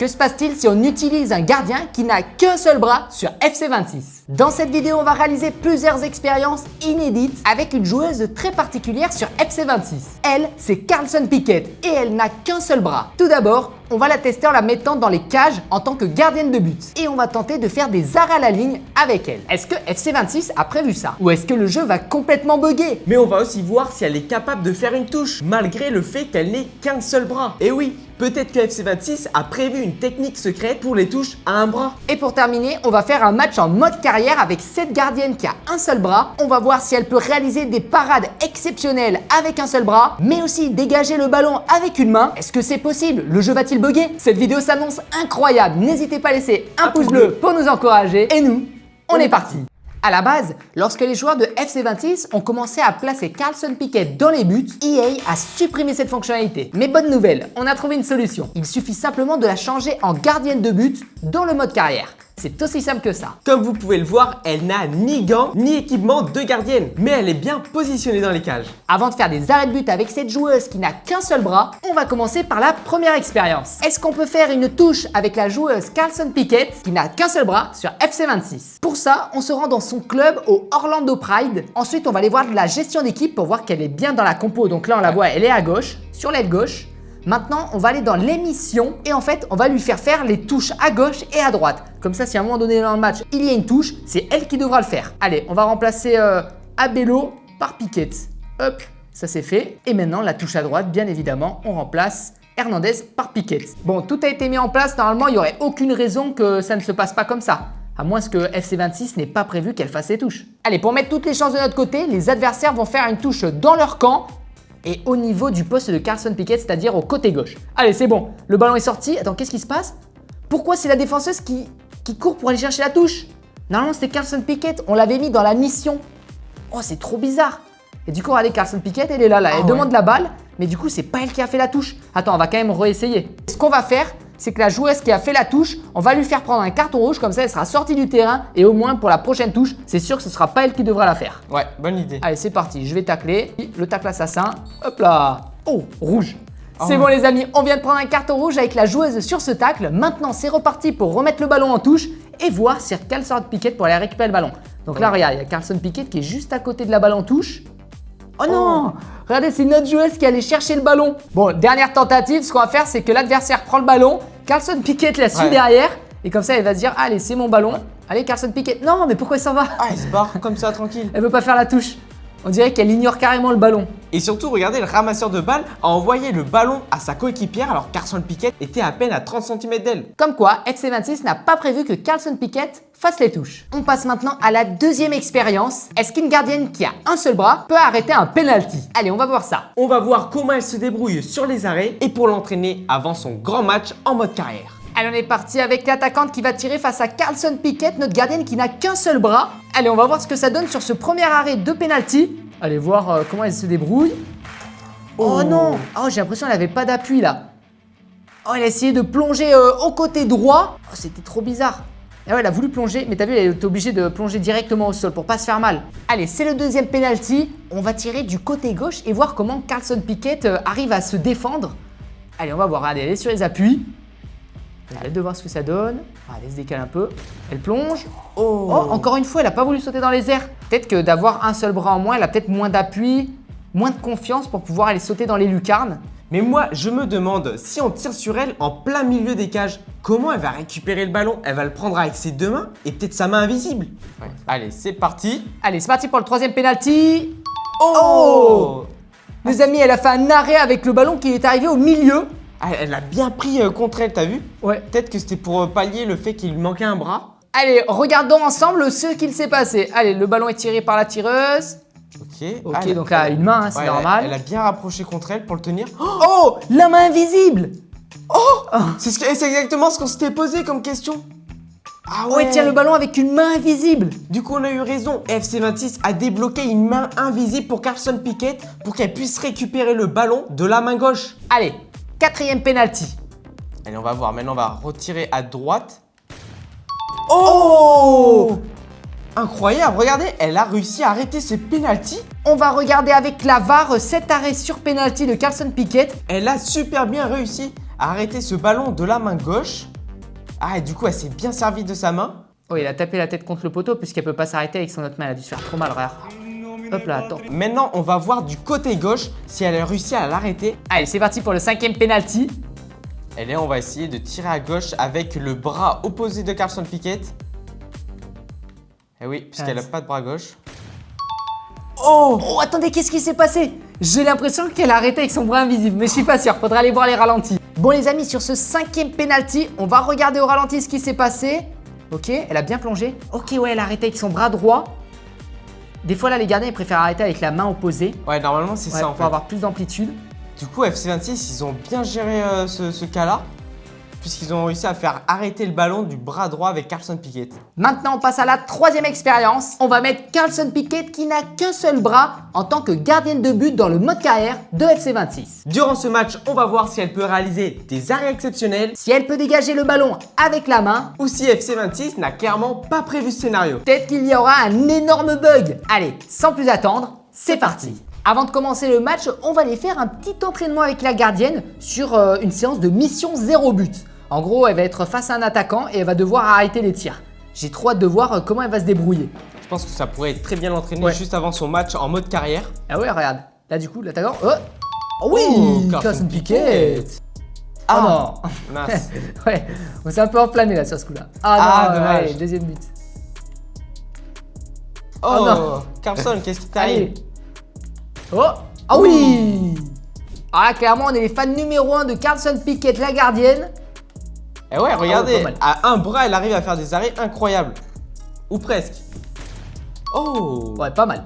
Que se passe-t-il si on utilise un gardien qui n'a qu'un seul bras sur FC26? Dans cette vidéo, on va réaliser plusieurs expériences inédites avec une joueuse très particulière sur FC26. Elle, c'est Carlson Piquet et elle n'a qu'un seul bras. Tout d'abord, on va la tester en la mettant dans les cages en tant que gardienne de but. Et on va tenter de faire des arrêts à la ligne avec elle. Est-ce que FC26 a prévu ça? Ou est-ce que le jeu va complètement bugger? Mais on va aussi voir si elle est capable de faire une touche, malgré le fait qu'elle n'ait qu'un seul bras. Et oui, peut-être que FC26 a prévu une technique secrète pour les touches à un bras. Et pour terminer, on va faire un match en mode carrière avec cette gardienne qui a un seul bras. On va voir si elle peut réaliser des parades exceptionnelles avec un seul bras, mais aussi dégager le ballon avec une main. Est-ce que c'est possible? Le jeu va-t-il bugger? Cette vidéo s'annonce incroyable. N'hésitez pas à laisser un pouce bleu pour nous encourager. Et nous, on est parti. À la base, lorsque les joueurs de FC26 ont commencé à placer Carlson Piquet dans les buts, EA a supprimé cette fonctionnalité. Mais bonne nouvelle, on a trouvé une solution. Il suffit simplement de la changer en gardienne de but dans le mode carrière. C'est aussi simple que ça. Comme vous pouvez le voir, elle n'a ni gants ni équipement de gardienne, mais elle est bien positionnée dans les cages. Avant de faire des arrêts de but avec cette joueuse qui n'a qu'un seul bras, on va commencer par la première expérience. Est-ce qu'on peut faire une touche avec la joueuse Carlson Piquet qui n'a qu'un seul bras sur FC26? Pour ça, on se rend dans son club au Orlando Pride. Ensuite, on va aller voir de la gestion d'équipe pour voir qu'elle est bien dans la compo. Donc là, on la voit, elle est à gauche, sur l'aile gauche. Maintenant, on va aller dans l'émission et en fait, on va lui faire les touches à gauche et à droite. Comme ça, si à un moment donné dans le match, il y a une touche, c'est elle qui devra le faire. Allez, on va remplacer Abello par Piquet. Hop, ça c'est fait. Et maintenant, la touche à droite, bien évidemment, on remplace Hernandez par Piquet. Bon, tout a été mis en place. Normalement, il n'y aurait aucune raison que ça ne se passe pas comme ça. À moins que FC26 n'ait pas prévu qu'elle fasse les touches. Allez, pour mettre toutes les chances de notre côté, les adversaires vont faire une touche dans leur camp et au niveau du poste de Carlson Piquet, c'est-à-dire au côté gauche. Allez, c'est bon, le ballon est sorti. Attends, qu'est-ce qui se passe? Pourquoi c'est la défenseuse qui court pour aller chercher la touche? Normalement, c'était Carlson Piquet, on l'avait mis dans la mission. Oh, c'est trop bizarre. Et du coup, regardez, Carlson Piquet, elle est là, elle demande la balle, mais du coup, c'est pas elle qui a fait la touche. Attends, on va quand même réessayer. Ce qu'on va faire, c'est que la joueuse qui a fait la touche, on va lui faire prendre un carton rouge, comme ça elle sera sortie du terrain et au moins pour la prochaine touche, c'est sûr que ce sera pas elle qui devra la faire. Ouais, bonne idée. Allez, c'est parti, je vais tacler, le tacle assassin, hop là. Oh, rouge. C'est bon les amis, on vient de prendre un carton rouge avec la joueuse sur ce tacle. Maintenant, c'est reparti pour remettre le ballon en touche et voir si Carlson Piquet pour aller récupérer le ballon. Donc là, regarde, il y a Carlson Piquet qui est juste à côté de la balle en touche. Oh non! Regardez, c'est notre joueuse qui allait chercher le ballon. Bon, dernière tentative, ce qu'on va faire, c'est que l'adversaire prend le ballon, Carlson Piquet la suit derrière, et comme ça, elle va se dire, allez, c'est mon ballon. Allez, Carlson Piquet. Non, mais pourquoi elle s'en va? Ah, elle se barre comme ça, tranquille. Elle veut pas faire la touche. On dirait qu'elle ignore carrément le ballon. Et surtout, regardez, le ramasseur de balles a envoyé le ballon à sa coéquipière alors que Carlson Piquet était à peine à 30 cm d'elle. Comme quoi, FC26 n'a pas prévu que Carlson Piquet fasse les touches. On passe maintenant à la deuxième expérience. Est-ce qu'une gardienne qui a un seul bras peut arrêter un penalty? Allez, on va voir ça. On va voir comment elle se débrouille sur les arrêts et pour l'entraîner avant son grand match en mode carrière. Allez, on est parti avec l'attaquante qui va tirer face à Carlson Piquet, notre gardienne qui n'a qu'un seul bras. Allez, on va voir ce que ça donne sur ce premier arrêt de penalty. Allez voir comment elle se débrouille. Oh non! Oh, j'ai l'impression qu'elle n'avait pas d'appui là. Oh, elle a essayé de plonger au côté droit. Oh, c'était trop bizarre. Et ouais, elle a voulu plonger, mais t'as vu, elle est obligée de plonger directement au sol pour pas se faire mal. Allez, c'est le deuxième penalty. On va tirer du côté gauche et voir comment Carlson Piquet arrive à se défendre. Allez, on va voir. Regardez, elle est sur les appuis. Allez, de voir ce que ça donne. Allez, elle se décale un peu. Elle plonge. Oh, encore une fois, elle n'a pas voulu sauter dans les airs. Peut-être que d'avoir un seul bras en moins, elle a peut-être moins d'appui, moins de confiance pour pouvoir aller sauter dans les lucarnes. Mais moi, je me demande, si on tire sur elle en plein milieu des cages, comment elle va récupérer le ballon? Elle va le prendre avec ses deux mains et peut-être sa main invisible. Ouais. Allez, c'est parti. Allez, c'est parti pour le troisième penalty. Oh, Les amis, elle a fait un arrêt avec le ballon qui est arrivé au milieu. Ah, elle a bien pris contre elle, t'as vu? Ouais. Peut-être que c'était pour pallier le fait qu'il lui manquait un bras. Allez, regardons ensemble ce qu'il s'est passé. Allez, le ballon est tiré par la tireuse. Ok, donc là, une main, hein, c'est normal. Elle a bien rapproché contre elle pour le tenir. Oh, la main invisible. C'est exactement ce qu'on s'était posé comme question. Ah ouais, elle tient le ballon avec une main invisible. Du coup, on a eu raison. FC26 a débloqué une main invisible pour Carlson Piquet pour qu'elle puisse récupérer le ballon de la main gauche. Allez, quatrième penalty. Allez, on va voir. Maintenant, on va retirer à droite. Oh! Incroyable, regardez, elle a réussi à arrêter ce penalty. On va regarder avec la VAR cet arrêt sur penalty de Carlson Piquet. Elle a super bien réussi a arrêté ce ballon de la main gauche. Ah, et du coup, elle s'est bien servie de sa main. Oh, il a tapé la tête contre le poteau puisqu'elle peut pas s'arrêter avec son autre main. Elle a dû se faire trop mal, regarde. Hop là, attends. Maintenant, on va voir du côté gauche si elle a réussi à l'arrêter. Allez, c'est parti pour le 5e penalty. Et là, on va essayer de tirer à gauche avec le bras opposé de Carlson Piquet. Eh oui, puisqu'elle n'a pas de bras gauche. Oh, attendez, qu'est-ce qui s'est passé? J'ai l'impression qu'elle a arrêté avec son bras invisible, mais je suis pas sûr, faudra aller voir les ralentis. Bon les amis, sur ce 5e penalty, on va regarder au ralenti ce qui s'est passé. Ok, elle a bien plongé. Ok, ouais, elle a arrêté avec son bras droit. Des fois là, les gardiens, ils préfèrent arrêter avec la main opposée. Ouais, normalement, c'est ça en fait. Pour avoir plus d'amplitude. Du coup, FC26, ils ont bien géré ce cas-là, puisqu'ils ont réussi à faire arrêter le ballon du bras droit avec Carlson Piquet. Maintenant, on passe à la 3e expérience. On va mettre Carlson Piquet qui n'a qu'un seul bras en tant que gardienne de but dans le mode carrière de FC26. Durant ce match, on va voir si elle peut réaliser des arrêts exceptionnels, Si elle peut dégager le ballon avec la main, ou si FC26 n'a clairement pas prévu ce scénario. peut-être qu'il y aura un énorme bug. Allez, sans plus attendre, c'est parti. Avant de commencer le match, on va aller faire un petit entraînement avec la gardienne sur une séance de mission 0 but. En gros, elle va être face à un attaquant et elle va devoir arrêter les tirs. J'ai trop hâte de voir comment elle va se débrouiller. Je pense que ça pourrait être très bien l'entraîner Ouais. juste avant son match en mode carrière. Ah ouais, regarde. Là, du coup, l'attaquant. Oh oui, Carlson Carlson Piquet. Ah Oh non. Mince. Ouais, on s'est un peu enflammé là sur ce coup-là. Ah, non, dommage. allez, deuxième but. Oh, non. Carlson, qu'est-ce qui t'arrive? Allez. Oh, ah oui. Ah, clairement, on est les fans numéro 1 de Carlson Piquet, la gardienne. Eh ouais, regardez, pas mal. à un bras, elle arrive à faire des arrêts incroyables. Ou presque. Oh Ouais, pas mal.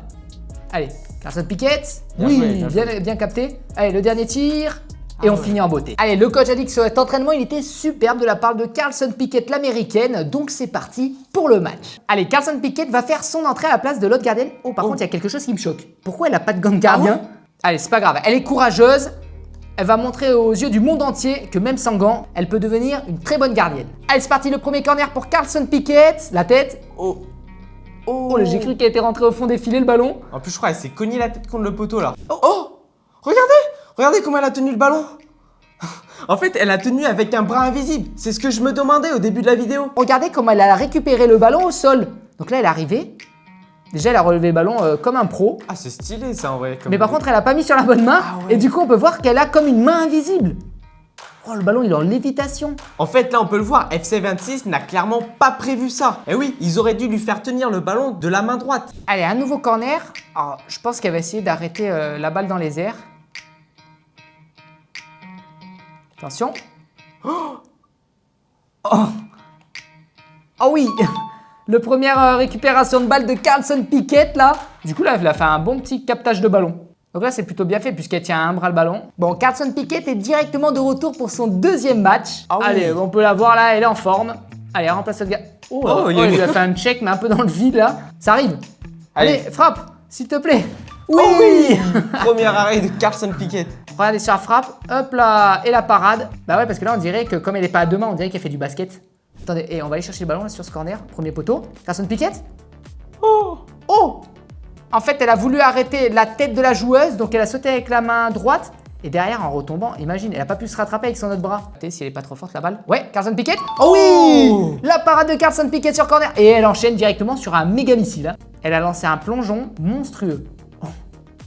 Allez, Carlson Piquet. Bien Oui, joué, bien bien capté. Allez, le dernier tir. Et on ouais. finit en beauté. Allez, le coach a dit que cet entraînement, il était superbe de la part de Carlson Piquet, l'américaine. Donc, c'est parti pour le match. Allez, Carlson Piquet va faire son entrée à la place de l'autre gardienne. Oh, par contre, il y a quelque chose qui me choque. Pourquoi elle n'a pas de gant de gardien? Allez, c'est pas grave. Elle est courageuse. Elle va montrer aux yeux du monde entier que même sans gants, elle peut devenir une très bonne gardienne. Allez, c'est parti, le premier corner pour Carlson Piquet. La tête. Oh Oh, j'ai cru qu'elle était rentrée au fond des filets, le ballon. En plus, je crois qu'elle s'est cognée la tête contre le poteau là. Oh Regardez Regardez comment elle a tenu le ballon. En fait, elle a tenu avec un bras invisible. C'est ce que je me demandais au début de la vidéo. Regardez comment elle a récupéré le ballon au sol. Donc là, elle est arrivée. Déjà, elle a relevé le ballon comme un pro. Ah, c'est stylé ça en vrai. Mais par contre, elle a pas mis sur la bonne main. Ah ouais. Et du coup, on peut voir qu'elle a comme une main invisible. Oh, le ballon, il est en lévitation. En fait, là, on peut le voir, FC26 n'a clairement pas prévu ça. Eh oui, ils auraient dû lui faire tenir le ballon de la main droite. Allez, un nouveau corner. Alors, je pense qu'elle va essayer d'arrêter la balle dans les airs. Attention. Oh, oh oui. Le première récupération de balle de Carlson Piquet là. Du coup là, elle a fait un bon petit captage de ballon. Donc là, c'est plutôt bien fait puisqu'elle tient à un bras le ballon. Bon, Carlson Piquet est directement de retour pour son deuxième match. Ah oui. Allez, on peut la voir là, elle est en forme. Allez, elle remplace le gars. Oh, il y a il une- lui a fait un check mais un peu dans le vide là. Ça arrive. Allez. Allez, frappe, s'il te plaît. Oui, Oh oui Premier arrêt de Carlson Piquet. Regardez sur la frappe, hop là, et la parade. Bah ouais, parce que là, on dirait que comme elle n'est pas à deux mains, on dirait qu'elle fait du basket. Attendez, et on va aller chercher le ballon là, sur ce corner. Premier poteau. Carlson Piquet. Oh Oh! En fait, elle a voulu arrêter la tête de la joueuse, donc elle a sauté avec la main droite. Et derrière, en retombant, imagine, elle a pas pu se rattraper avec son autre bras. Regardez si elle est pas trop forte la balle. Ouais, Carlson Piquet. Oh oui! La parade de Carlson Piquet sur corner. Et elle enchaîne directement sur un méga missile. Hein. Elle a lancé un plongeon monstrueux.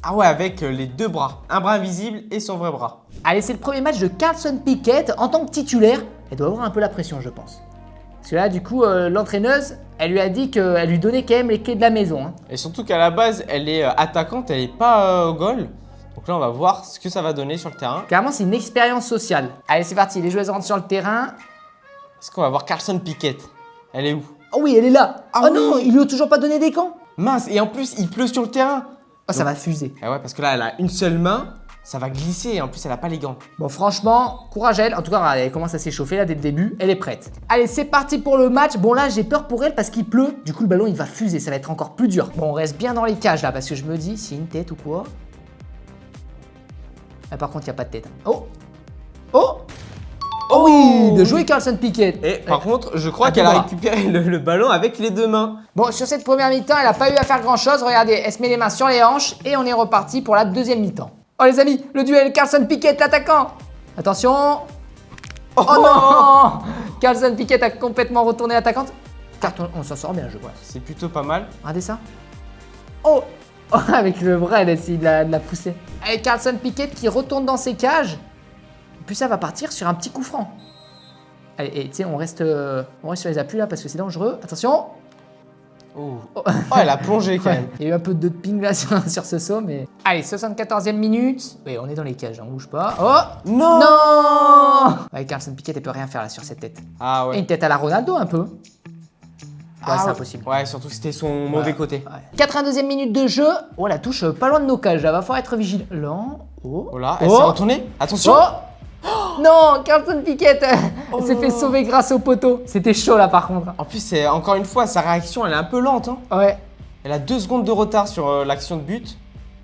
Ah ouais, avec les deux bras. Un bras invisible et son vrai bras. Allez, c'est le premier match de Carlson Piquet en tant que titulaire. Elle doit avoir un peu la pression, je pense. Parce que là, du coup, l'entraîneuse, elle lui a dit qu'elle lui donnait quand même les clés de la maison. Hein. Et surtout qu'à la base, elle est attaquante, elle est pas au goal. Donc là, on va voir ce que ça va donner sur le terrain. Clairement, c'est une expérience sociale. Allez, c'est parti, les joueuses rentrent sur le terrain. Est-ce qu'on va voir Carlson Piquet? Elle est où? Oh oui, elle est là. Ah oh oui. non, ils lui ont toujours pas donné des camps. Mince, et en plus, il pleut sur le terrain. Oh, ça va fuser. Ah ouais, parce que là, elle a une seule main, ça va glisser et en plus, elle a pas les gants. Bon, franchement, courage à elle. En tout cas, elle commence à s'échauffer là dès le début. Elle est prête. Allez, c'est parti pour le match. Bon, là, j'ai peur pour elle parce qu'il pleut. Du coup, le ballon, il va fuser. Ça va être encore plus dur. Bon, on reste bien dans les cages là parce que je me dis, s'il y a une tête ou quoi. Ah, par contre, il n'y a pas de tête. Oh! Oh! Oh oui! Bien joué, Carlson Piquet. Et par contre, je crois À qu'elle deux a bras. récupéré le ballon avec les deux mains. Bon, sur cette première mi-temps, elle n'a pas eu à faire grand-chose. Regardez, elle se met les mains sur les hanches et on est reparti pour la deuxième mi-temps. Oh les amis, le duel Carlson Piquet, l'attaquant. Attention. Oh non! Carlson Piquet a complètement retourné l'attaquante. On s'en sort bien, je crois. C'est plutôt pas mal. Regardez ça. Oh! Avec le bras, elle essaie de la pousser. Et Carlson Piquet qui retourne dans ses cages. Et puis ça va partir sur un petit coup franc. Allez, et tu sais, on reste sur les appuis là parce que c'est dangereux. Attention! Oh, elle a plongé quand même. Il y a eu un peu de ping là sur ce saut, mais... Allez, 74e minute. Oui, on est dans les cages, on bouge pas. Oh! Non! Non! Ouais, Carlson Piquet, elle peut rien faire là sur cette tête. Ah Et ouais. une tête à la Ronaldo un peu. Ouais, Ah c'est ouais. impossible. Ouais, surtout que c'était son mauvais côté. Ouais. 82e minute de jeu. Oh, la touche pas loin de nos cages. Là, va falloir être vigilant. Oh. Oh là, elle s'est retournée. Attention! Oh! Non, Carlson Piquet, elle s'est fait sauver grâce au poteau. C'était chaud là par contre. En plus, encore une fois, sa réaction, elle est un peu lente. Hein. Ouais. Elle a 2 secondes de retard sur l'action de but.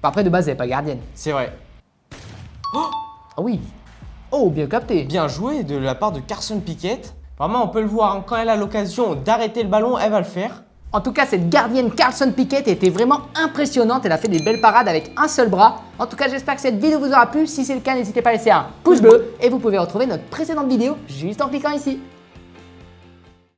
Après, de base, elle n'est pas gardienne. C'est vrai. Ah oui. Oh, bien capté. Bien joué de la part de Carlson Piquet. Vraiment, on peut le voir, hein, quand elle a l'occasion d'arrêter le ballon, elle va le faire. En tout cas, cette gardienne Carlson Piquet était vraiment impressionnante. Elle a fait des belles parades avec un seul bras. En tout cas, j'espère que cette vidéo vous aura plu. Si c'est le cas, n'hésitez pas à laisser un pouce bleu. Et vous pouvez retrouver notre précédente vidéo juste en cliquant ici.